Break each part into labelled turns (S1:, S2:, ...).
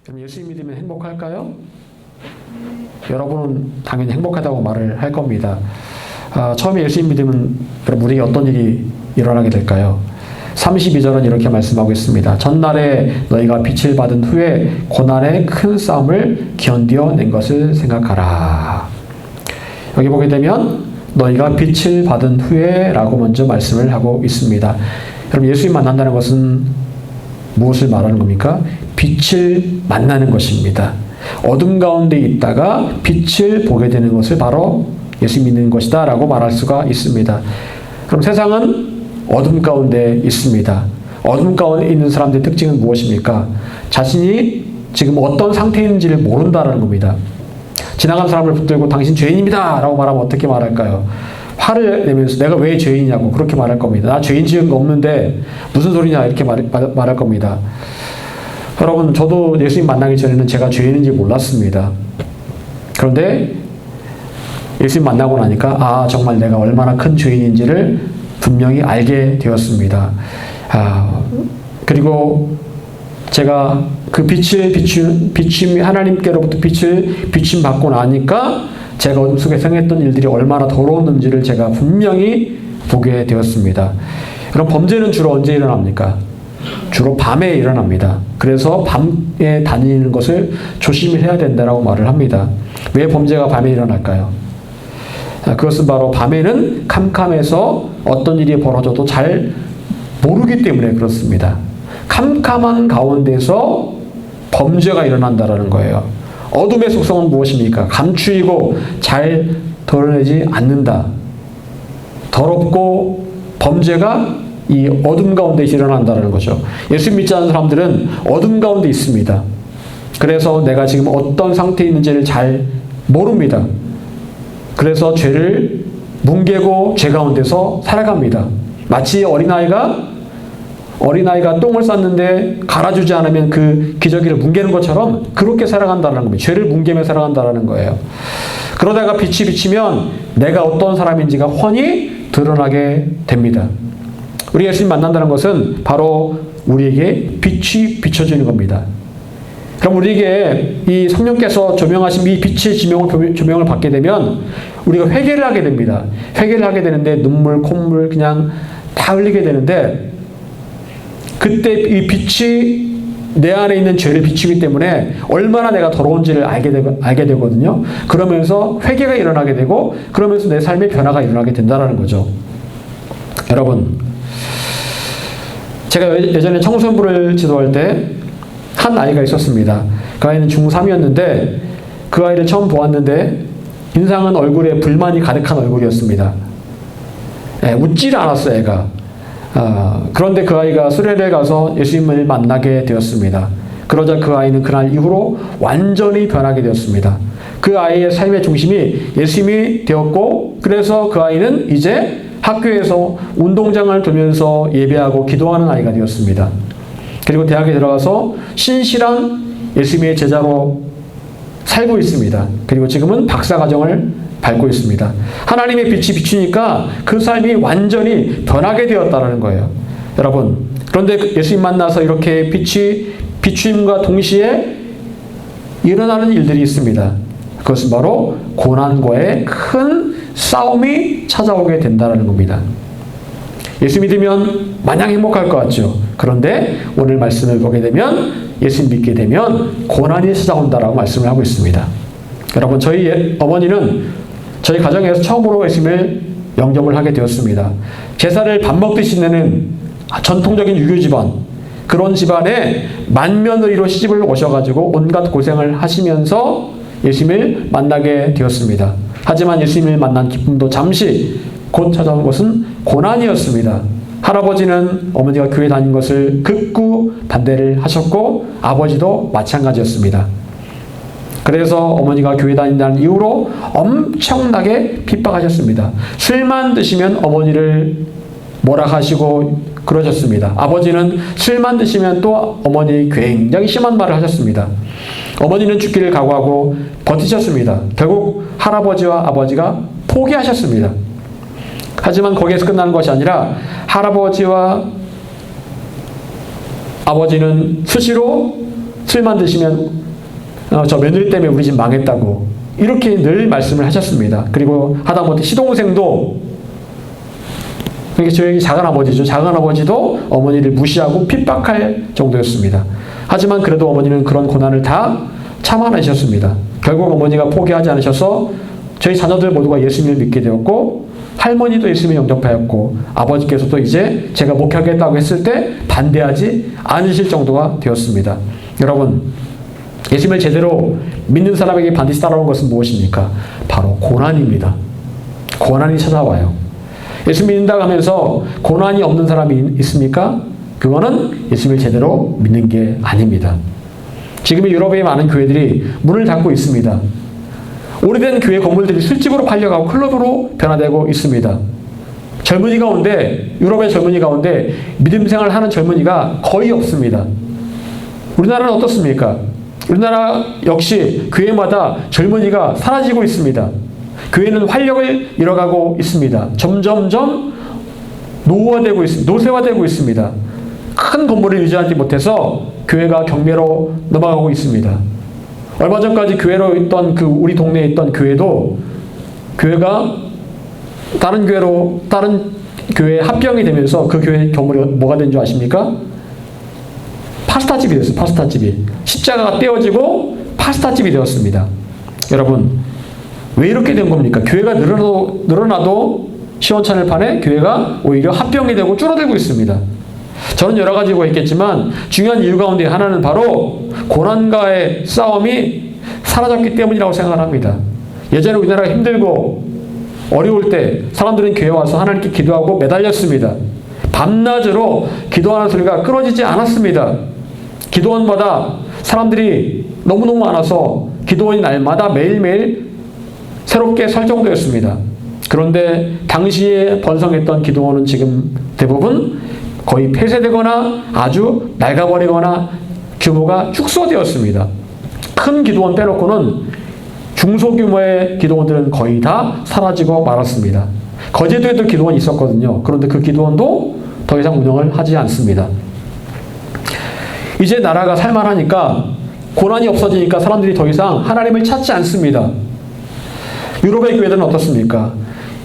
S1: 그럼 예수 믿으면 행복할까요? 여러분은 당연히 행복하다고 말을 할 겁니다. 처음에 예수 믿으면 여러분 우리에게 어떤 일이 일어나게 될까요? 32절은 이렇게 말씀하고 있습니다. 전날에 너희가 빛을 받은 후에 고난의 큰 싸움을 견뎌낸 것을 생각하라. 여기 보게 되면 너희가 빛을 받은 후에 라고 먼저 말씀을 하고 있습니다. 여러분 예수님 만난다는 것은 무엇을 말하는 겁니까? 빛을 만나는 것입니다. 어둠 가운데 있다가 빛을 보게 되는 것을 바로 예수 믿는 것이다 라고 말할 수가 있습니다. 그럼 세상은 어둠 가운데 있습니다. 어둠 가운데 있는 사람들의 특징은 무엇입니까? 자신이 지금 어떤 상태에 있는지를 모른다는 겁니다. 지나간 사람을 붙들고 당신 죄인입니다 라고 말하면 어떻게 말할까요? 화를 내면서 내가 왜 죄인이냐고 그렇게 말할 겁니다. 나 죄인 지은 거 없는데 무슨 소리냐 이렇게 말할 겁니다. 여러분 저도 예수님 만나기 전에는 제가 죄인인지 몰랐습니다. 그런데 예수님 만나고 나니까 정말 내가 얼마나 큰 죄인인지를 분명히 알게 되었습니다. 그리고 제가 그 빛을 비춤 하나님께로부터 빛을 비춤 받고 나니까 제가 어둠 속에 행했던 일들이 얼마나 더러웠는지를 제가 분명히 보게 되었습니다. 그럼 범죄는 주로 언제 일어납니까? 주로 밤에 일어납니다. 그래서 밤에 다니는 것을 조심히 해야 된다고 말을 합니다. 왜 범죄가 밤에 일어날까요? 그것은 바로 밤에는 캄캄해서 어떤 일이 벌어져도 잘 모르기 때문에 그렇습니다. 캄캄한 가운데서 범죄가 일어난다는 거예요. 어둠의 속성은 무엇입니까? 감추이고 잘 드러내지 않는다. 더럽고 범죄가 이 어둠 가운데 일어난다는 거죠. 예수 믿지 않는 사람들은 어둠 가운데 있습니다. 그래서 내가 지금 어떤 상태에 있는지를 잘 모릅니다. 그래서 죄를 뭉개고 죄 가운데서 살아갑니다. 마치 어린아이가 똥을 쌌는데 갈아주지 않으면 그 기저귀를 뭉개는 것처럼 그렇게 살아간다는 겁니다. 죄를 뭉개며 살아간다는 거예요. 그러다가 빛이 비치면 내가 어떤 사람인지가 훤히 드러나게 됩니다. 우리 예수님 만난다는 것은 바로 우리에게 빛이 비춰지는 겁니다. 그럼 우리에게 이 성령께서 조명하신 이 빛의 조명을 받게 되면 우리가 회개를 하게 됩니다. 회개를 하게 되는데 눈물, 콧물 그냥 다 흘리게 되는데 그때 이 빛이 내 안에 있는 죄를 비추기 때문에 얼마나 내가 더러운지를 알게 되거든요. 그러면서 회개가 일어나게 되고 그러면서 내 삶의 변화가 일어나게 된다는 거죠. 여러분, 제가 예전에 청소년부를 지도할 때 한 아이가 있었습니다. 그 아이는 중3이었는데 그 아이를 처음 보았는데 인상은 얼굴에 불만이 가득한 얼굴이었습니다. 웃지를 않았어요, 애가. 그런데 그 아이가 수련회에 가서 예수님을 만나게 되었습니다. 그러자 그 아이는 그날 이후로 완전히 변하게 되었습니다. 그 아이의 삶의 중심이 예수님이 되었고 그래서 그 아이는 이제 학교에서 운동장을 돌면서 예배하고 기도하는 아이가 되었습니다. 그리고 대학에 들어가서 신실한 예수님의 제자로 살고 있습니다. 그리고 지금은 박사과정을 밟고 있습니다. 하나님의 빛이 비추니까 그 삶이 완전히 변하게 되었다는 거예요. 여러분, 그런데 예수님 만나서 이렇게 빛이 비추임과 동시에 일어나는 일들이 있습니다. 그것은 바로 고난과의 큰 싸움이 찾아오게 된다는 겁니다. 예수 믿으면 마냥 행복할 것 같죠. 그런데 오늘 말씀을 보게 되면 예수 믿게 되면 고난이 찾아온다라고 말씀을 하고 있습니다. 여러분, 저희 어머니는 저희 가정에서 처음으로 예수님을 영접을 하게 되었습니다. 제사를 밥 먹듯이 내는 전통적인 유교 집안, 그런 집안에 만며느리로 시집을 오셔가지고 온갖 고생을 하시면서 예수님을 만나게 되었습니다. 하지만 예수님을 만난 기쁨도 잠시 곧 찾아온 것은 고난이었습니다. 할아버지는 어머니가 교회 다닌 것을 극구 반대를 하셨고 아버지도 마찬가지였습니다. 그래서 어머니가 교회 다닌다는 이유로 엄청나게 핍박하셨습니다. 술만 드시면 어머니를 뭐라 하시고 그러셨습니다. 아버지는 술만 드시면 또 어머니 굉장히 심한 말을 하셨습니다. 어머니는 죽기를 각오하고 버티셨습니다. 결국 할아버지와 아버지가 포기하셨습니다. 하지만 거기에서 끝나는 것이 아니라 할아버지와 아버지는 수시로 술만 드시면 저 며느리 때문에 우리 집 망했다고 이렇게 늘 말씀을 하셨습니다. 그리고 하다못해 시동생도, 그러니까 저희 작은아버지죠. 작은아버지도 어머니를 무시하고 핍박할 정도였습니다. 하지만 그래도 어머니는 그런 고난을 다 참아내셨습니다. 결국 어머니가 포기하지 않으셔서 저희 자녀들 모두가 예수님을 믿게 되었고, 할머니도 예수님을 영접하였고, 아버지께서도 이제 제가 목회하겠다고 했을 때 반대하지 않으실 정도가 되었습니다. 여러분, 예수님을 제대로 믿는 사람에게 반드시 따라오는 것은 무엇입니까? 바로 고난입니다. 고난이 찾아와요. 예수 믿는다고 하면서 고난이 없는 사람이 있습니까? 그거는 예수님을 제대로 믿는 게 아닙니다. 지금 유럽의 많은 교회들이 문을 닫고 있습니다. 오래된 교회 건물들이 술집으로 팔려가고 클럽으로 변화되고 있습니다. 젊은이 가운데, 유럽의 젊은이 가운데 믿음 생활을 하는 젊은이가 거의 없습니다. 우리나라는 어떻습니까? 우리나라 역시 교회마다 젊은이가 사라지고 있습니다. 교회는 활력을 잃어가고 있습니다. 점점점 노후화되고 있습니다. 노쇠화되고 있습니다. 큰 건물을 유지하지 못해서 교회가 경매로 넘어가고 있습니다. 얼마 전까지 교회로 있던 우리 동네에 있던 교회도 교회가 다른 교회에 합병이 되면서 그 교회 건물이 뭐가 된 줄 아십니까? 파스타집이 됐어요. 파스타집이. 십자가가 떼어지고 파스타집이 되었습니다. 여러분, 왜 이렇게 된 겁니까? 교회가 늘어나도 시원찮을 판에 교회가 오히려 합병이 되고 줄어들고 있습니다. 저는 여러 가지가 있겠지만 중요한 이유 가운데 하나는 바로 고난과의 싸움이 사라졌기 때문이라고 생각을 합니다. 예전에 우리나라가 힘들고 어려울 때 사람들은 교회에 와서 하나님께 기도하고 매달렸습니다. 밤낮으로 기도하는 소리가 끊어지지 않았습니다. 기도원마다 사람들이 너무너무 많아서 기도원이 날마다 매일매일 새롭게 설정되었습니다. 그런데 당시에 번성했던 기도원은 지금 대부분 거의 폐쇄되거나 아주 낡아버리거나 규모가 축소되었습니다. 큰 기도원 빼놓고는 중소규모의 기도원들은 거의 다 사라지고 말았습니다. 거제도에도 기도원이 있었거든요. 그런데 그 기도원도 더 이상 운영을 하지 않습니다. 이제 나라가 살만하니까, 고난이 없어지니까 사람들이 더 이상 하나님을 찾지 않습니다. 유럽의 교회들은 어떻습니까?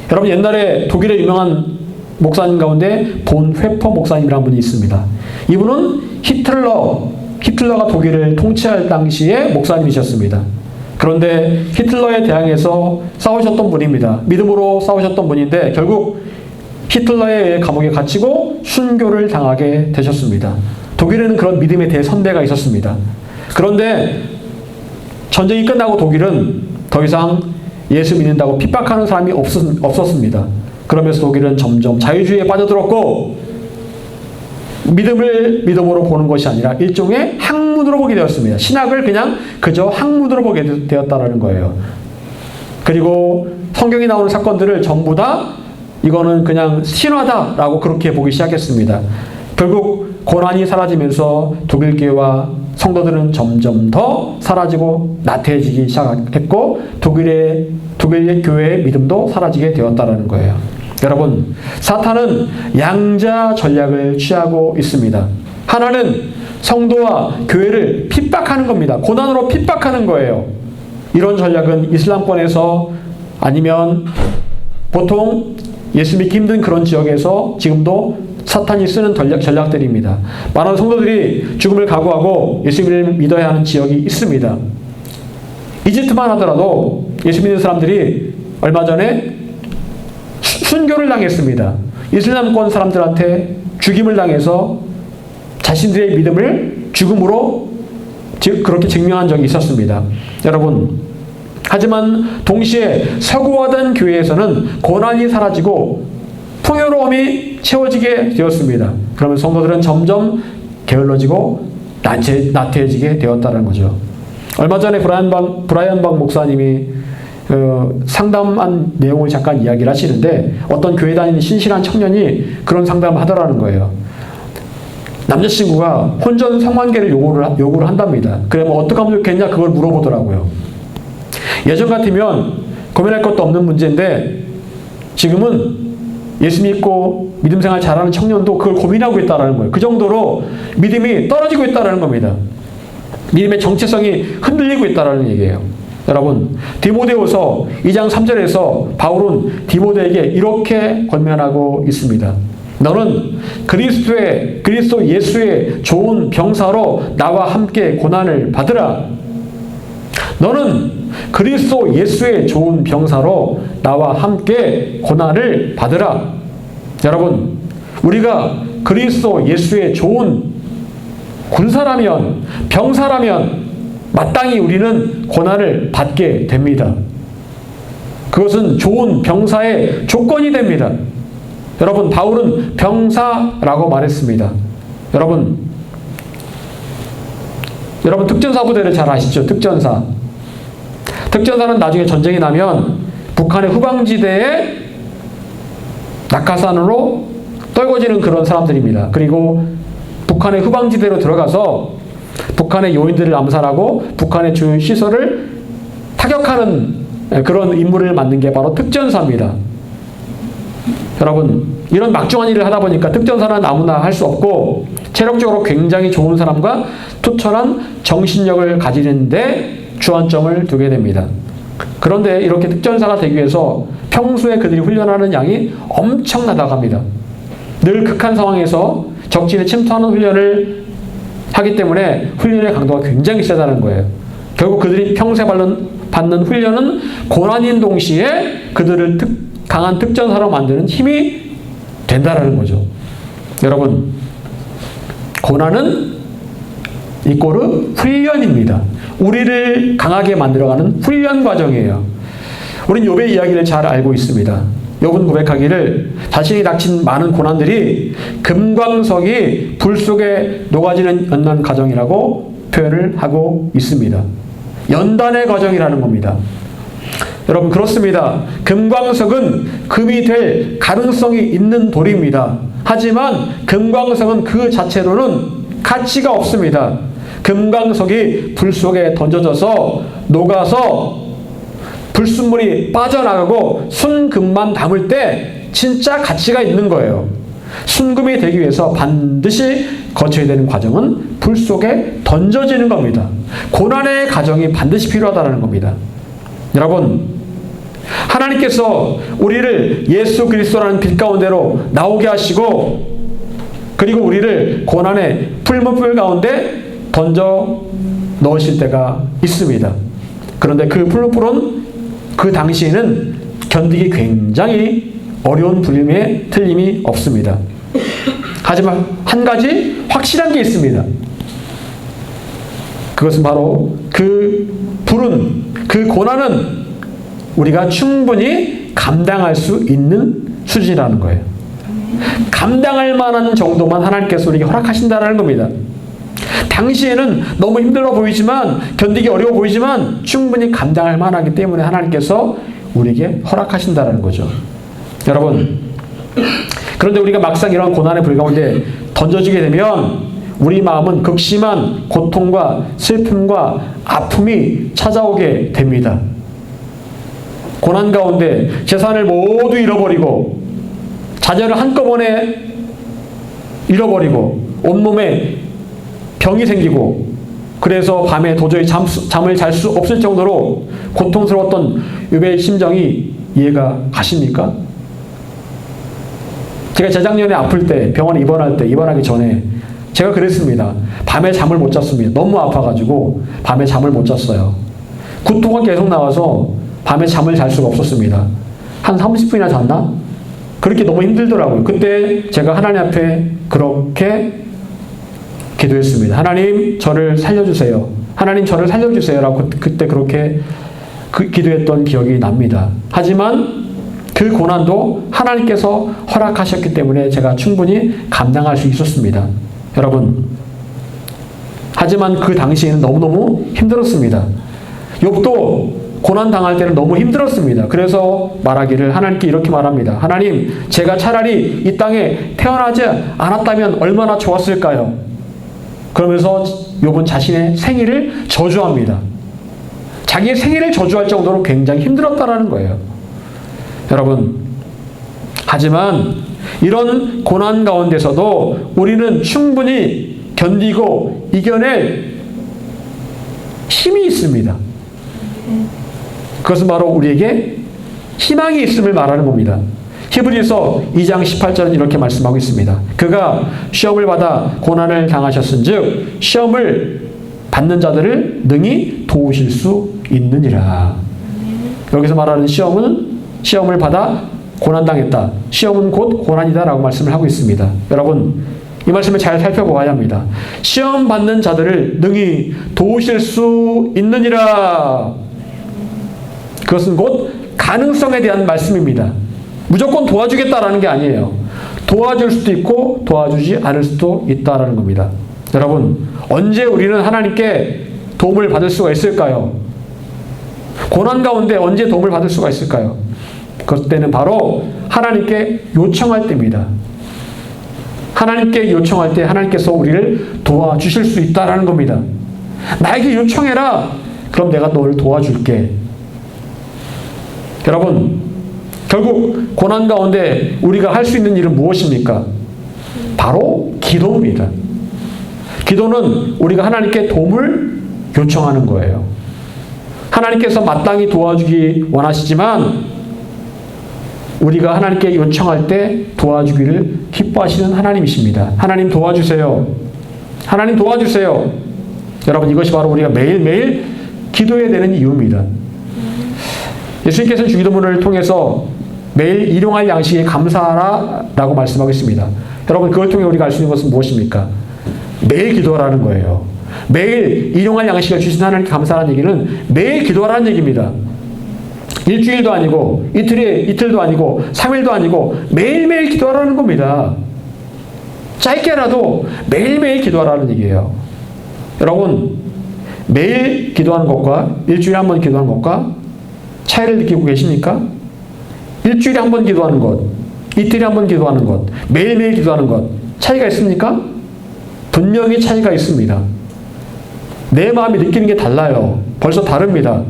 S1: 여러분, 옛날에 독일의 유명한 목사님 가운데 본 회퍼 목사님이라는 분이 있습니다. 이분은 히틀러가 독일을 통치할 당시에 목사님이셨습니다. 그런데 히틀러에 대항해서 싸우셨던 분입니다. 믿음으로 싸우셨던 분인데 결국 히틀러에 의해 감옥에 갇히고 순교를 당하게 되셨습니다. 독일에는 그런 믿음에 대해 선배가 있었습니다. 그런데 전쟁이 끝나고 독일은 더 이상 예수 믿는다고 핍박하는 사람이 없었습니다. 그러면서 독일은 점점 자유주의에 빠져들었고, 믿음을 믿음으로 보는 것이 아니라 일종의 학문으로 보게 되었습니다. 신학을 그냥 그저 학문으로 보게 되었다는 거예요. 그리고 성경에 나오는 사건들을 전부 다 이거는 그냥 신화다라고 그렇게 보기 시작했습니다. 결국 고난이 사라지면서 독일 교회와 성도들은 점점 더 사라지고 나태해지기 시작했고, 독일 교회의 믿음도 사라지게 되었다는 거예요. 여러분, 사탄은 양자 전략을 취하고 있습니다. 하나는 성도와 교회를 핍박하는 겁니다. 고난으로 핍박하는 거예요. 이런 전략은 이슬람권에서, 아니면 보통 예수 믿기 힘든 그런 지역에서 지금도 사탄이 쓰는 전략들입니다. 많은 성도들이 죽음을 각오하고 예수님을 믿어야 하는 지역이 있습니다. 이집트만 하더라도 예수 믿는 사람들이 얼마 전에 순교를 당했습니다. 이슬람권 사람들한테 죽임을 당해서 자신들의 믿음을 죽음으로 그렇게 증명한 적이 있었습니다. 여러분, 하지만 동시에 서구화된 교회에서는 고난이 사라지고 풍요로움이 채워지게 되었습니다. 그러면 성도들은 점점 게을러지고 나태해지게 되었다는 거죠. 얼마 전에 브라이언 박 목사님이 상담한 내용을 잠깐 이야기를 하시는데, 어떤 교회 다니는 신실한 청년이 그런 상담을 하더라는 거예요. 남자친구가 혼전 성관계를 요구를 한답니다. 그러면 어떻게 하면 좋겠냐, 그걸 물어보더라고요. 예전 같으면 고민할 것도 없는 문제인데, 지금은 예수 믿고 믿음 생활 잘하는 청년도 그걸 고민하고 있다는 거예요. 그 정도로 믿음이 떨어지고 있다는 겁니다. 믿음의 정체성이 흔들리고 있다는 얘기예요. 여러분, 디모데후서 2장 3절에서 바울은 디모데에게 이렇게 권면하고 있습니다. 너는 그리스도 예수의 좋은 병사로 나와 함께 고난을 받으라. 너는 그리스도 예수의 좋은 병사로 나와 함께 고난을 받으라. 여러분, 우리가 그리스도 예수의 좋은 군사라면, 병사라면 마땅히 우리는 고난을 받게 됩니다. 그것은 좋은 병사의 조건이 됩니다. 여러분, 바울은 병사라고 말했습니다. 여러분 특전사 부대를 잘 아시죠? 특전사는 나중에 전쟁이 나면 북한의 후방지대에 낙하산으로 떨궈지는 그런 사람들입니다. 그리고 북한의 후방지대로 들어가서 북한의 요인들을 암살하고 북한의 주요 시설을 타격하는 그런 임무를 맡는 게 바로 특전사입니다. 여러분, 이런 막중한 일을 하다 보니까 특전사는 아무나 할 수 없고 체력적으로 굉장히 좋은 사람과 투철한 정신력을 가지는데 주안점을 두게 됩니다. 그런데 이렇게 특전사가 되기 위해서 평소에 그들이 훈련하는 양이 엄청나다고 합니다. 늘 극한 상황에서 적진에 침투하는 훈련을 하기 때문에 훈련의 강도가 굉장히 세다는 거예요. 결국 그들이 평소에 받는 훈련은 고난인 동시에 그들을 강한 특전사로 만드는 힘이 된다라는 거죠. 여러분, 고난은 이꼬르 훈련입니다. 우리를 강하게 만들어가는 훈련 과정이에요. 우린 욥의 이야기를 잘 알고 있습니다. 욥은 고백하기를 자신이 닥친 많은 고난들이 금광석이 불 속에 녹아지는 연단 과정이라고 표현을 하고 있습니다. 연단의 과정이라는 겁니다. 여러분, 그렇습니다. 금광석은 금이 될 가능성이 있는 돌입니다. 하지만 금광석은 그 자체로는 가치가 없습니다. 금광석이 불 속에 던져져서 녹아서 불순물이 빠져나가고 순금만 담을 때 진짜 가치가 있는 거예요. 순금이 되기 위해서 반드시 거쳐야 되는 과정은 불 속에 던져지는 겁니다. 고난의 과정이 반드시 필요하다는 겁니다. 여러분, 하나님께서 우리를 예수 그리스도라는 빛 가운데로 나오게 하시고 그리고 우리를 고난의 풀무불 가운데 던져 넣으실 때가 있습니다. 그런데 그 풀무불은 그 당시에는 견디기 굉장히 어려운 불림에 틀림이 없습니다. 하지만 한 가지 확실한 게 있습니다. 그것은 바로 그 불은, 그 고난은 우리가 충분히 감당할 수 있는 수준이라는 거예요. 감당할 만한 정도만 하나님께서 우리에게 허락하신다는 겁니다. 당시에는 너무 힘들어 보이지만, 견디기 어려워 보이지만 충분히 감당할 만하기 때문에 하나님께서 우리에게 허락하신다는 거죠. 여러분, 그런데 우리가 막상 이런 고난의 불 가운데 던져지게 되면 우리 마음은 극심한 고통과 슬픔과 아픔이 찾아오게 됩니다. 고난 가운데 재산을 모두 잃어버리고 자녀를 한꺼번에 잃어버리고 온몸에 병이 생기고 그래서 밤에 도저히 잠을 잘 수 없을 정도로 고통스러웠던 욥의 심정이 이해가 가십니까? 제가 재작년에 아플 때 병원에 입원하기 전에 제가 그랬습니다. 밤에 잠을 못 잤습니다. 너무 아파가지고 밤에 잠을 못 잤어요. 구토가 계속 나와서 밤에 잠을 잘 수가 없었습니다. 한 30분이나 잤나? 그렇게 너무 힘들더라고요. 그때 제가 하나님 앞에 그렇게 기도했습니다. 하나님, 저를 살려주세요. 하나님, 저를 살려주세요. 라고 그때 그렇게 기도했던 기억이 납니다. 하지만 그 고난도 하나님께서 허락하셨기 때문에 제가 충분히 감당할 수 있었습니다. 여러분, 하지만 그 당시에는 너무너무 힘들었습니다. 욥도 고난 당할 때는 너무 힘들었습니다. 그래서 말하기를 하나님께 이렇게 말합니다. 하나님, 제가 차라리 이 땅에 태어나지 않았다면 얼마나 좋았을까요? 그러면서 욥은 자신의 생일을 저주합니다. 자기의 생일을 저주할 정도로 굉장히 힘들었다라는 거예요. 여러분, 하지만 이런 고난 가운데서도 우리는 충분히 견디고 이겨낼 힘이 있습니다. 그것은 바로 우리에게 희망이 있음을 말하는 겁니다. 히브리서 2장 18절은 이렇게 말씀하고 있습니다. 그가 시험을 받아 고난을 당하셨은즉 시험을 받는 자들을 능히 도우실 수 있느니라. 여기서 말하는 시험을 받아 고난당했다. 시험은 곧 고난이다라고 말씀을 하고 있습니다. 여러분, 이 말씀을 잘 살펴보아야 합니다. 시험 받는 자들을 능히 도우실 수 있느니라. 그것은 곧 가능성에 대한 말씀입니다. 무조건 도와주겠다라는 게 아니에요. 도와줄 수도 있고 도와주지 않을 수도 있다라는 겁니다. 여러분, 언제 우리는 하나님께 도움을 받을 수가 있을까요? 고난 가운데 언제 도움을 받을 수가 있을까요? 그때는 바로 하나님께 요청할 때입니다. 하나님께 요청할 때 하나님께서 우리를 도와주실 수 있다라는 겁니다. 나에게 요청해라. 그럼 내가 너를 도와줄게. 여러분, 결국 고난 가운데 우리가 할 수 있는 일은 무엇입니까? 바로 기도입니다. 기도는 우리가 하나님께 도움을 요청하는 거예요. 하나님께서 마땅히 도와주기 원하시지만 우리가 하나님께 요청할 때 도와주기를 기뻐하시는 하나님이십니다. 하나님 도와주세요. 하나님 도와주세요. 여러분, 이것이 바로 우리가 매일매일 기도해야 되는 이유입니다. 예수님께서는 주기도문을 통해서 매일 일용할 양식에 감사하라라고 말씀하고 있습니다. 여러분, 그걸 통해 우리가 알 수 있는 것은 무엇입니까? 매일 기도하라는 거예요. 매일 일용할 양식을 주신 하나님께 감사하라는 얘기는 매일 기도하라는 얘기입니다. 일주일도 아니고 이틀도 아니고 3일도 아니고 매일매일 기도하라는 겁니다. 짧게라도 매일매일 기도하라는 얘기예요. 여러분, 매일 기도하는 것과 일주일에 한 번 기도하는 것과 차이를 느끼고 계십니까? 일주일에 한 번 기도하는 것, 이틀에 한 번 기도하는 것, 매일매일 기도하는 것, 차이가 있습니까? 분명히 차이가 있습니다. 내 마음이 느끼는 게 달라요. 벌써 다릅니다.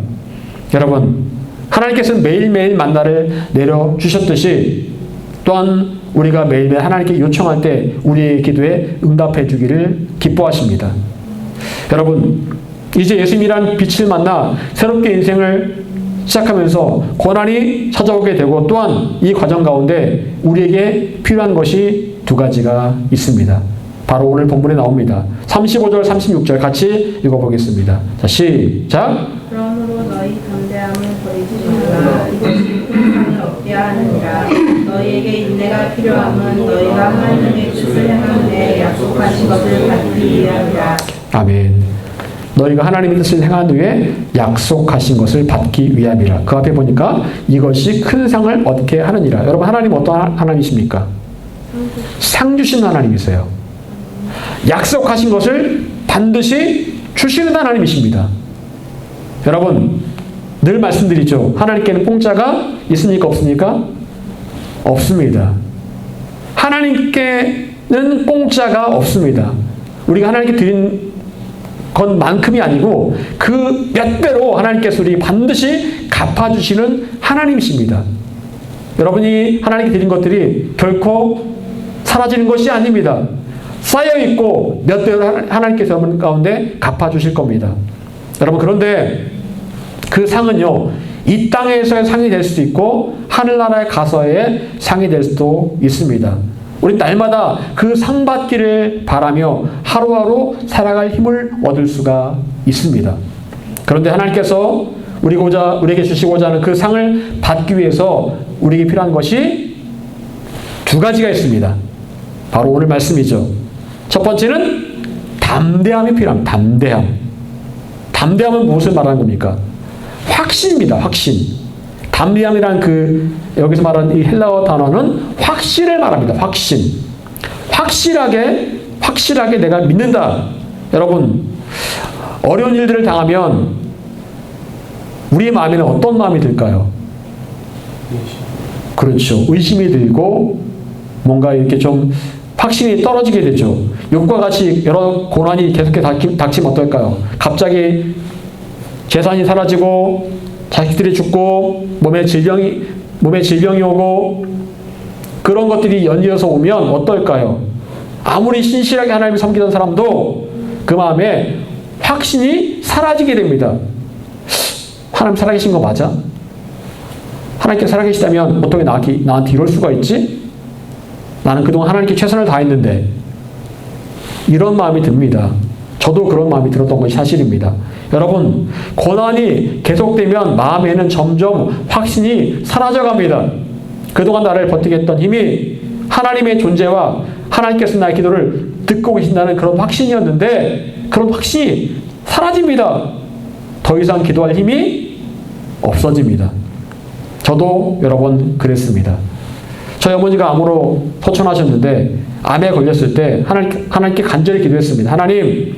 S1: 여러분, 하나님께서는 매일매일 만나를 내려주셨듯이 또한 우리가 매일매일 하나님께 요청할 때 우리의 기도에 응답해 주기를 기뻐하십니다. 여러분, 이제 예수님이란 빛을 만나 새롭게 인생을 시작하면서 고난이 찾아오게 되고 또한 이 과정 가운데 우리에게 필요한 것이 두 가지가 있습니다. 바로 오늘 본문에 나옵니다. 35절, 36절 같이 읽어보겠습니다. 자, 시작.
S2: 그러므로 너희 담대함을 버리지 말라. 이것이 평강을 얻게 하느니라. 너희에게 인내가 필요함은 너희가 하나님의 뜻을 행한 후에 약속하신 것을 받기 위함이라.
S1: 아멘. 너희가 하나님의 뜻을 행한 후에 약속하신 것을 받기 위함이라. 그 앞에 보니까 이것이 큰 상을 얻게 하느니라. 여러분, 하나님 어떤 하나님이십니까? 상 주신 하나님이세요. 약속하신 것을 반드시 주시는 하나님이십니다. 여러분, 늘 말씀드리죠. 하나님께는 공짜가 있습니까? 없습니까? 없습니다. 하나님께는 공짜가 없습니다. 우리가 하나님께 드린 것만큼이 아니고 그 몇 배로 하나님께서 우리 반드시 갚아주시는 하나님이십니다. 여러분이 하나님께 드린 것들이 결코 사라지는 것이 아닙니다. 쌓여있고 몇 배로 하나님께서 여러분 가운데 갚아주실 겁니다. 여러분, 그런데 그 상은요, 이 땅에서의 상이 될 수도 있고 하늘나라에 가서의 상이 될 수도 있습니다. 우리 날마다 그 상 받기를 바라며 하루하루 살아갈 힘을 얻을 수가 있습니다. 그런데 하나님께서 우리에게 주시고자 하는 그 상을 받기 위해서 우리에게 필요한 것이 두 가지가 있습니다. 바로 오늘 말씀이죠. 첫 번째는 담대함이 필요합니다. 담대함. 담대함은 무엇을 말하는 겁니까? 확신입니다. 확신. 담대함이란 여기서 말하는 이 헬라어 단어는 확신을 말합니다. 확신. 확실하게 내가 믿는다. 여러분, 어려운 일들을 당하면 우리의 마음에는 어떤 마음이 들까요? 그렇죠. 의심이 들고 뭔가 이렇게 좀 확신이 떨어지게 되죠. 욕과 같이 여러 고난이 계속해서 닥치면 어떨까요? 갑자기 재산이 사라지고 자식들이 죽고 몸에 질병이 오고 그런 것들이 연이어서 오면 어떨까요? 아무리 신실하게 하나님을 섬기던 사람도 그 마음에 확신이 사라지게 됩니다. 하나님 살아계신 거 맞아? 하나님께 살아계시다면 어떻게 나한테 이럴 수가 있지? 나는 그동안 하나님께 최선을 다했는데. 이런 마음이 듭니다. 저도 그런 마음이 들었던 것이 사실입니다. 여러분, 고난이 계속되면 마음에는 점점 확신이 사라져갑니다. 그동안 나를 버티게 했던 힘이 하나님의 존재와 하나님께서 나의 기도를 듣고 계신다는 그런 확신이었는데 그런 확신이 사라집니다. 더 이상 기도할 힘이 없어집니다. 저도 여러 번 그랬습니다. 저희 어머니가 암으로 소천하셨는데 암에 걸렸을 때 하나님께 간절히 기도했습니다. 하나님,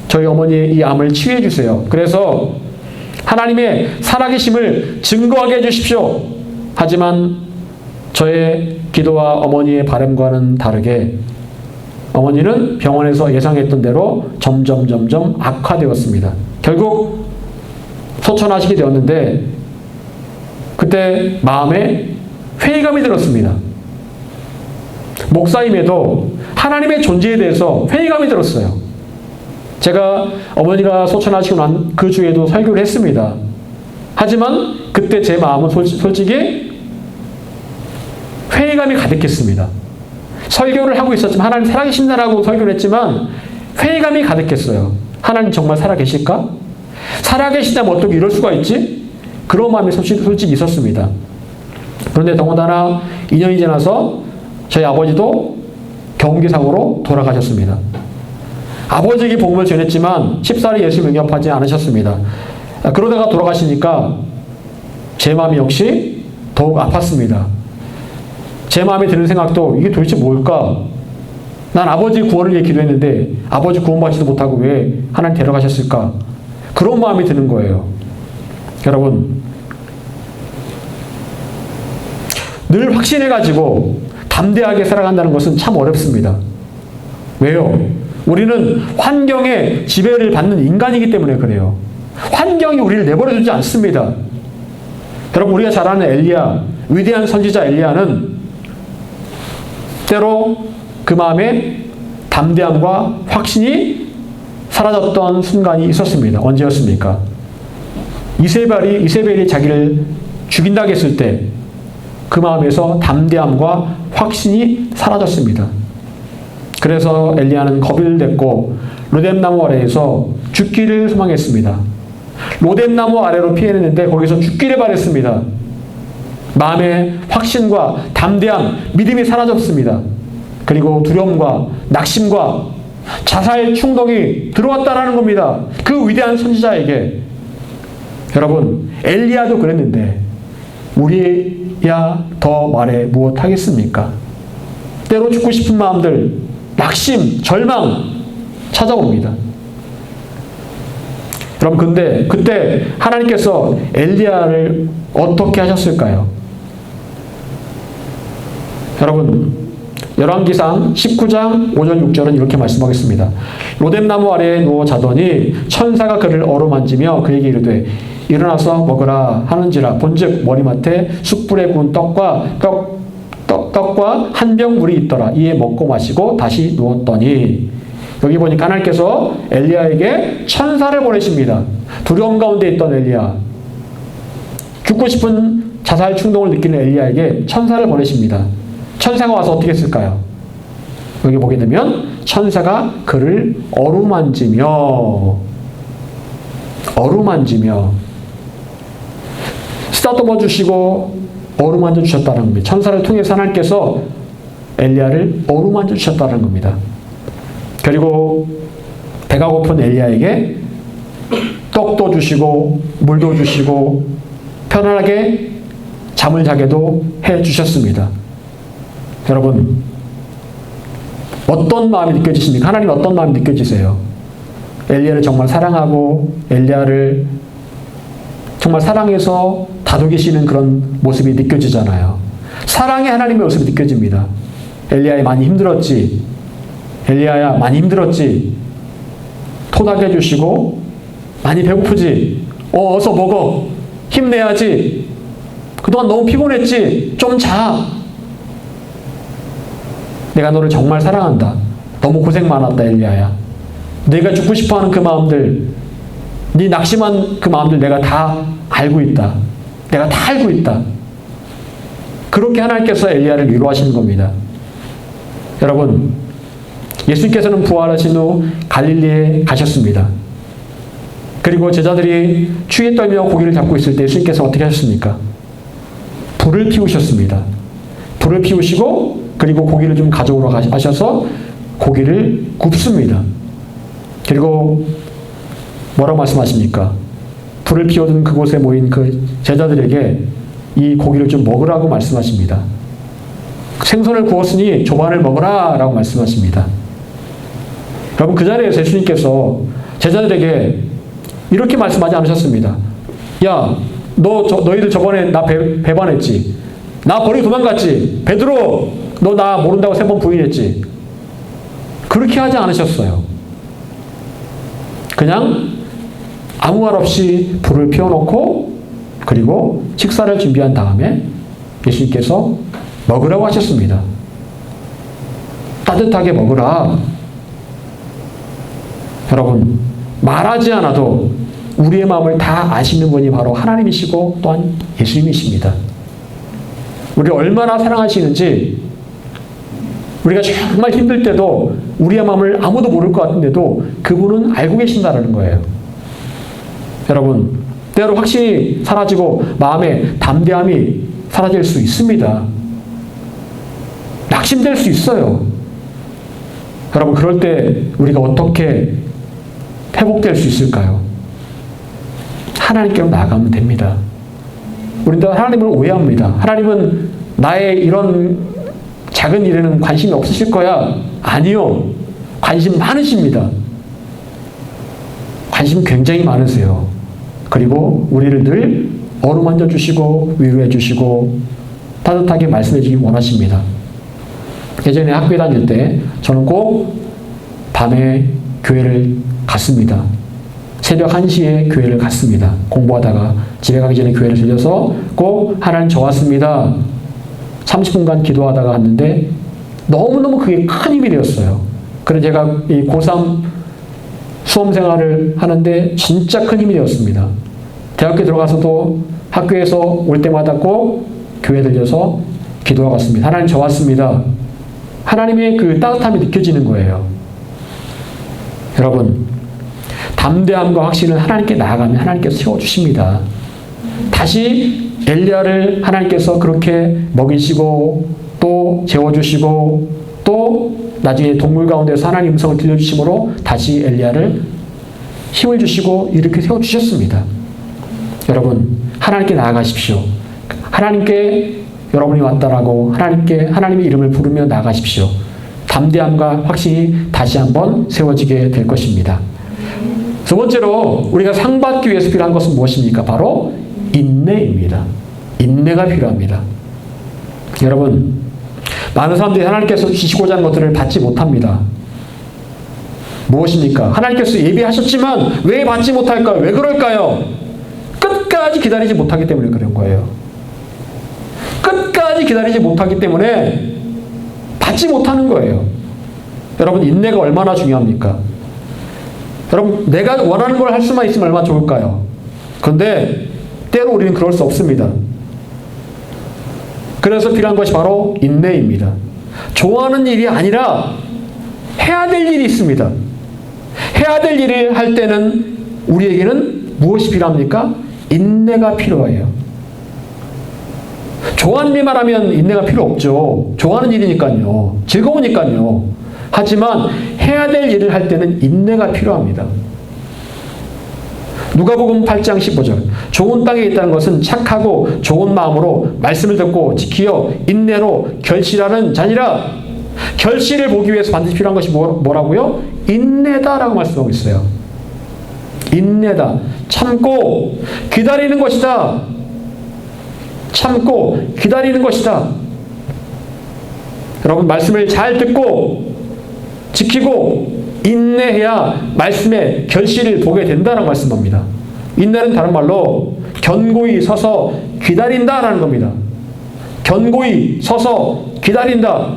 S1: 저희 어머니의 이 암을 치유해 주세요. 그래서 하나님의 살아계심을 증거하게 해주십시오. 하지만 저의 기도와 어머니의 바람과는 다르게 어머니는 병원에서 예상했던 대로 점점 악화되었습니다. 결국 소천하시게 되었는데 그때 마음에 회의감이 들었습니다. 목사임에도 하나님의 존재에 대해서 회의감이 들었어요. 제가 어머니가 소천하시고 난 그 주에도 설교를 했습니다. 하지만 그때 제 마음은 솔직히 회의감이 가득했습니다. 설교를 하고 있었지만 하나님 살아계신다라고 설교를 했지만 회의감이 가득했어요. 하나님 정말 살아계실까? 살아계신다면 어떻게 이럴 수가 있지? 그런 마음이 솔직히 있었습니다. 그런데 더군다나 2년이 지나서 저희 아버지도 경기상으로 돌아가셨습니다. 아버지에게 복음을 전했지만 쉽사리 예수 영접하지 않으셨습니다. 그러다가 돌아가시니까 제 마음이 역시 더욱 아팠습니다. 제 마음에 드는 생각도 이게 도대체 뭘까? 난 아버지 구원을 위해 기도했는데 아버지 구원받지도 못하고 왜 하나님 데려가셨을까? 그런 마음이 드는 거예요. 여러분, 늘 확신해가지고 담대하게 살아간다는 것은 참 어렵습니다. 왜요? 우리는 환경에 지배를 받는 인간이기 때문에 그래요. 환경이 우리를 내버려두지 않습니다. 여러분, 우리가 잘 아는 엘리야, 위대한 선지자 엘리야는 때로 그 마음에 담대함과 확신이 사라졌던 순간이 있었습니다. 언제였습니까? 이세벨이 자기를 죽인다고 했을 때 그 마음에서 담대함과 확신이 사라졌습니다. 그래서 엘리야는 겁을 냈고 로뎀나무 아래에서 죽기를 소망했습니다. 로뎀나무 아래로 피해냈는데 거기서 죽기를 바랬습니다. 마음의 확신과 담대함, 믿음이 사라졌습니다. 그리고 두려움과 낙심과 자살 충동이 들어왔다라는 겁니다. 그 위대한 선지자에게. 여러분, 엘리야도 그랬는데 우리야 더 말해 무엇하겠습니까? 때로 죽고 싶은 마음들, 낙심, 절망 찾아옵니다. 여러분, 근데 그때 하나님께서 엘리야를 어떻게 하셨을까요? 여러분, 열왕기상 19장 5절 6절은 이렇게 말씀하겠습니다. 로뎀나무 아래에 누워 자더니 천사가 그를 어루만지며 그에게 이르되 일어나서 먹으라 하는지라. 본즉 머리맡에 숯불에 구운 떡과 한 병 물이 있더라. 이에 먹고 마시고 다시 누웠더니. 여기 보니까 하나님께서 엘리야에게 천사를 보내십니다. 두려움 가운데 있던 엘리야, 죽고 싶은 자살 충동을 느끼는 엘리야에게 천사를 보내십니다. 천사가 와서 어떻게 했을까요? 여기 보게 되면 천사가 그를 어루만지며 쓰다듬어 주시고 어루만져 주셨다는 겁니다. 천사를 통해서 하나님께서 엘리야를 어루만져 주셨다는 겁니다. 그리고 배가 고픈 엘리야에게 떡도 주시고 물도 주시고 편안하게 잠을 자게도 해 주셨습니다. 여러분, 어떤 마음이 느껴지십니까? 하나님 어떤 마음이 느껴지세요? 엘리야를 정말 사랑하고 엘리야를 정말 사랑해서 다독이시는 그런 모습이 느껴지잖아요. 사랑의 하나님의 모습이 느껴집니다. 엘리야야 많이 힘들었지. 엘리야야 많이 힘들었지. 토닥여 주시고 많이 배고프지. 어서 먹어. 힘내야지. 그동안 너무 피곤했지. 좀 자. 내가 너를 정말 사랑한다. 너무 고생 많았다, 엘리야야. 네가 죽고 싶어하는 그 마음들, 네 낙심한 그 마음들 내가 다 알고 있다. 내가 다 알고 있다. 그렇게 하나님께서 엘리야를 위로하시는 겁니다. 여러분, 예수님께서는 부활하신 후 갈릴리에 가셨습니다. 그리고 제자들이 추위에 떨며 고기를 잡고 있을 때 예수님께서 어떻게 하셨습니까? 불을 피우셨습니다. 불을 피우시고 그리고 고기를 좀 가져오러 가셔서 고기를 굽습니다. 그리고 뭐라고 말씀하십니까? 불을 피워둔 그곳에 모인 그 제자들에게 이 고기를 좀 먹으라고 말씀하십니다. 생선을 구웠으니 조반을 먹으라 라고 말씀하십니다. 여러분, 그 자리에서 예수님께서 제자들에게 이렇게 말씀하지 않으셨습니다. 야, 너희들 저번에 나 배반했지? 나 버리고 도망갔지? 베드로, 너 나 모른다고 3번 부인했지? 그렇게 하지 않으셨어요. 그냥 아무 말 없이 불을 피워놓고 그리고 식사를 준비한 다음에 예수님께서 먹으라고 하셨습니다. 따뜻하게 먹으라. 여러분, 말하지 않아도 우리의 마음을 다 아시는 분이 바로 하나님이시고 또한 예수님이십니다. 우리를 얼마나 사랑하시는지, 우리가 정말 힘들 때도 우리의 마음을 아무도 모를 것 같은데도 그분은 알고 계신다는 거예요. 여러분, 때로 확신이 사라지고 마음의 담대함이 사라질 수 있습니다. 낙심될 수 있어요. 여러분, 그럴 때 우리가 어떻게 회복될 수 있을까요? 하나님께로 나아가면 됩니다. 우리는 하나님을 오해합니다. 하나님은 나의 이런 작은 일에는 관심이 없으실 거야. 아니요. 관심 많으십니다. 관심 굉장히 많으세요. 그리고 우리를 늘 어루만져 주시고 위로해 주시고 따뜻하게 말씀해 주기 원하십니다. 예전에 학교에 다닐 때 저는 꼭 밤에 교회를 갔습니다. 새벽 1시에 교회를 갔습니다. 공부하다가 집에 가기 전에 교회를 들려서 꼭 하나님 저 왔습니다. 30분간 기도하다가 갔는데 너무너무 그게 큰 힘이 되었어요. 그래서 제가 이 고3 수험 생활을 하는데 진짜 큰 힘이 되었습니다. 대학교에 들어가서도 학교에서 올 때마다 꼭 교회 들려서 기도하고 갔습니다. 하나님 저 왔습니다. 하나님의 그 따뜻함이 느껴지는 거예요. 여러분, 담대함과 확신을 하나님께 나아가면 하나님께서 채워주십니다. 다시 엘리야를 하나님께서 그렇게 먹이시고 또 재워주시고 또 나중에 동물 가운데서 하나님 음성을 들려주심으로 다시 엘리야를 힘을 주시고 이렇게 세워주셨습니다. 여러분, 하나님께 나아가십시오. 하나님께 여러분이 왔다라고 하나님의 이름을 부르며 나아가십시오. 담대함과 확신이 다시 한번 세워지게 될 것입니다. 두 번째로 우리가 상받기 위해서 필요한 것은 무엇입니까? 바로 인내입니다. 인내가 필요합니다. 여러분, 많은 사람들이 하나님께서 주시고자 하는 것들을 받지 못합니다. 무엇입니까? 하나님께서 예비하셨지만 왜 받지 못할까요? 왜 그럴까요? 끝까지 기다리지 못하기 때문에 그런 거예요. 끝까지 기다리지 못하기 때문에 받지 못하는 거예요. 여러분, 인내가 얼마나 중요합니까? 여러분, 내가 원하는 걸 할 수만 있으면 얼마나 좋을까요? 그런데 때로 우리는 그럴 수 없습니다. 그래서 필요한 것이 바로 인내입니다. 좋아하는 일이 아니라 해야 될 일이 있습니다. 해야 될 일을 할 때는 우리에게는 무엇이 필요합니까? 인내가 필요해요. 좋아하는 일만 하면 인내가 필요 없죠. 좋아하는 일이니까요. 즐거우니까요. 하지만 해야 될 일을 할 때는 인내가 필요합니다. 누가복음 8장 15절. 좋은 땅에 있다는 것은 착하고 좋은 마음으로 말씀을 듣고 지키어 인내로 결실하는 자니라. 결실을 보기 위해서 반드시 필요한 것이 뭐라고요? 인내다라고 말씀하고 있어요. 인내다. 참고 기다리는 것이다. 참고 기다리는 것이다. 여러분, 말씀을 잘 듣고 지키고 인내해야 말씀의 결실을 보게 된다라고 말씀합니다. 인내는 다른 말로 견고히 서서 기다린다라는 겁니다. 견고히 서서 기다린다.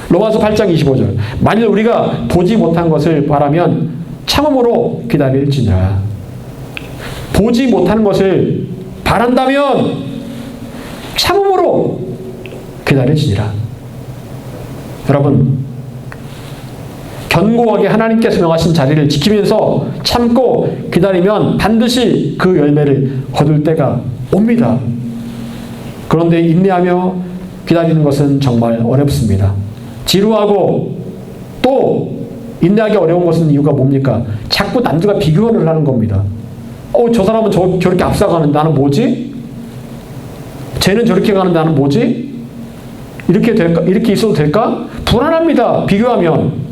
S1: 로마서 8장 25절. 만일 우리가 보지 못한 것을 바라면 참음으로 기다릴지니라. 보지 못하는 것을 바란다면 참음으로 기다릴지니라. 여러분, 견고하게 하나님께서 명하신 자리를 지키면서 참고 기다리면 반드시 그 열매를 거둘 때가 옵니다. 그런데 인내하며 기다리는 것은 정말 어렵습니다. 지루하고 또 인내하기 어려운 것은 이유가 뭡니까? 자꾸 남들과 비교를 하는 겁니다. 저 사람은 저렇게 앞서가는데 나는 뭐지? 쟤는 저렇게 가는데 나는 뭐지? 이렇게 될까? 이렇게 있어도 될까? 불안합니다. 비교하면.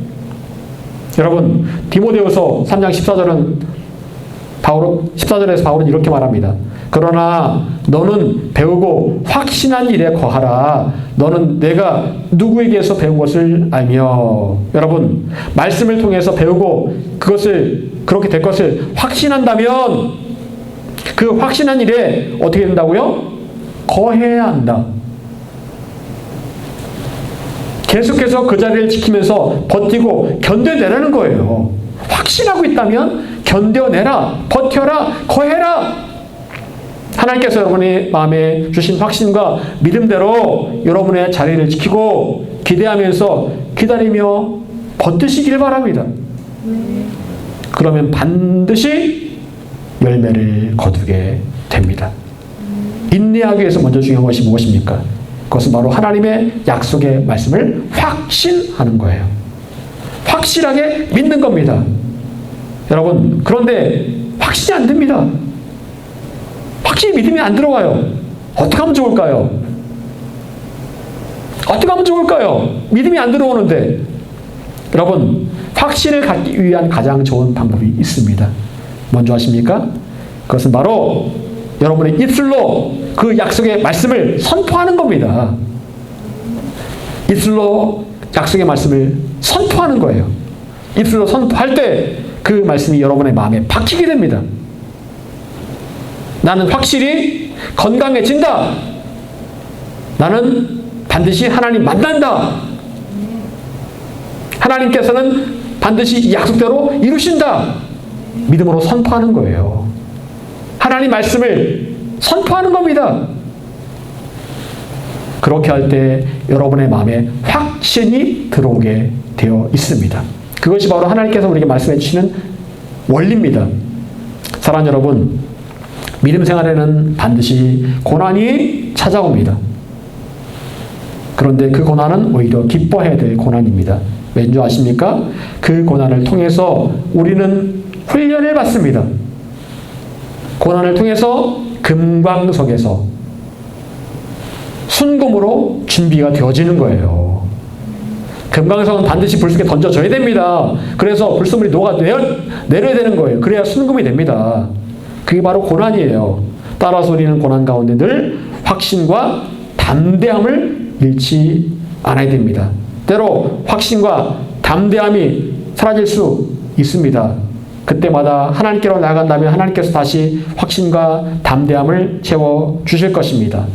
S1: 여러분, 디모데후서 3장 14절에서 바울은 이렇게 말합니다. 그러나 너는 배우고 확신한 일에 거하라. 너는 내가 누구에게서 배운 것을 알며. 여러분, 말씀을 통해서 배우고 그렇게 될 것을 확신한다면 그 확신한 일에 어떻게 된다고요? 거해야 한다. 계속해서 그 자리를 지키면서 버티고 견뎌내라는 거예요. 확신하고 있다면 견뎌내라, 버텨라, 거해라. 하나님께서 여러분의 마음에 주신 확신과 믿음대로 여러분의 자리를 지키고 기대하면서 기다리며 버티시길 바랍니다. 그러면 반드시 열매를 거두게 됩니다. 인내하기 위해서 먼저 중요한 것이 무엇입니까? 그것은 바로 하나님의 약속의 말씀을 확신하는 거예요. 확실하게 믿는 겁니다. 여러분, 그런데 확신이 안 됩니다. 확실히 믿음이 안 들어와요. 어떻게 하면 좋을까요? 어떻게 하면 좋을까요? 믿음이 안 들어오는데. 여러분, 확신을 갖기 위한 가장 좋은 방법이 있습니다. 뭔지 아십니까? 그것은 바로 여러분의 입술로 그 약속의 말씀을 선포하는 겁니다. 입술로 약속의 말씀을 선포하는 거예요. 입술로 선포할 때 그 말씀이 여러분의 마음에 박히게 됩니다. 나는 확실히 건강해진다. 나는 반드시 하나님 만난다. 하나님께서는 반드시 이 약속대로 이루신다. 믿음으로 선포하는 거예요. 하나님 말씀을 선포하는 겁니다. 그렇게 할 때 여러분의 마음에 확신이 들어오게 되어 있습니다. 그것이 바로 하나님께서 우리에게 말씀해 주시는 원리입니다. 사랑하는 여러분, 믿음 생활에는 반드시 고난이 찾아옵니다. 그런데 그 고난은 오히려 기뻐해야 될 고난입니다. 왠지 아십니까? 그 고난을 통해서 우리는 훈련을 받습니다. 고난을 통해서 금광석에서 순금으로 준비가 되어지는 거예요. 금광석은 반드시 불 속에 던져져야 됩니다. 그래서 불순물이 녹아내려야 되는 거예요. 그래야 순금이 됩니다. 그게 바로 고난이에요. 따라서 우리는 고난 가운데 늘 확신과 담대함을 잃지 않아야 됩니다. 때로 확신과 담대함이 사라질 수 있습니다. 그때마다 하나님께로 나아간다면 하나님께서 다시 확신과 담대함을 채워주실 것입니다.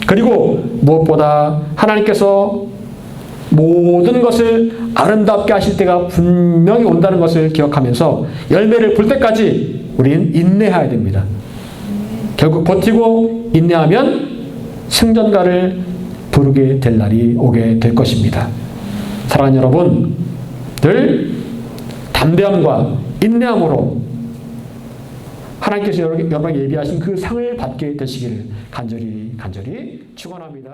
S1: 그리고 무엇보다 하나님께서 모든 것을 아름답게 하실 때가 분명히 온다는 것을 기억하면서 열매를 볼 때까지 우리는 인내해야 됩니다. 결국 버티고 인내하면 승전가를 부르게 될 날이 오게 될 것입니다. 사랑하는 여러분, 늘 담대함과 인내함으로 하나님께서 여러분에게 예비하신 그 상을 받게 되시기를 간절히 축원합니다.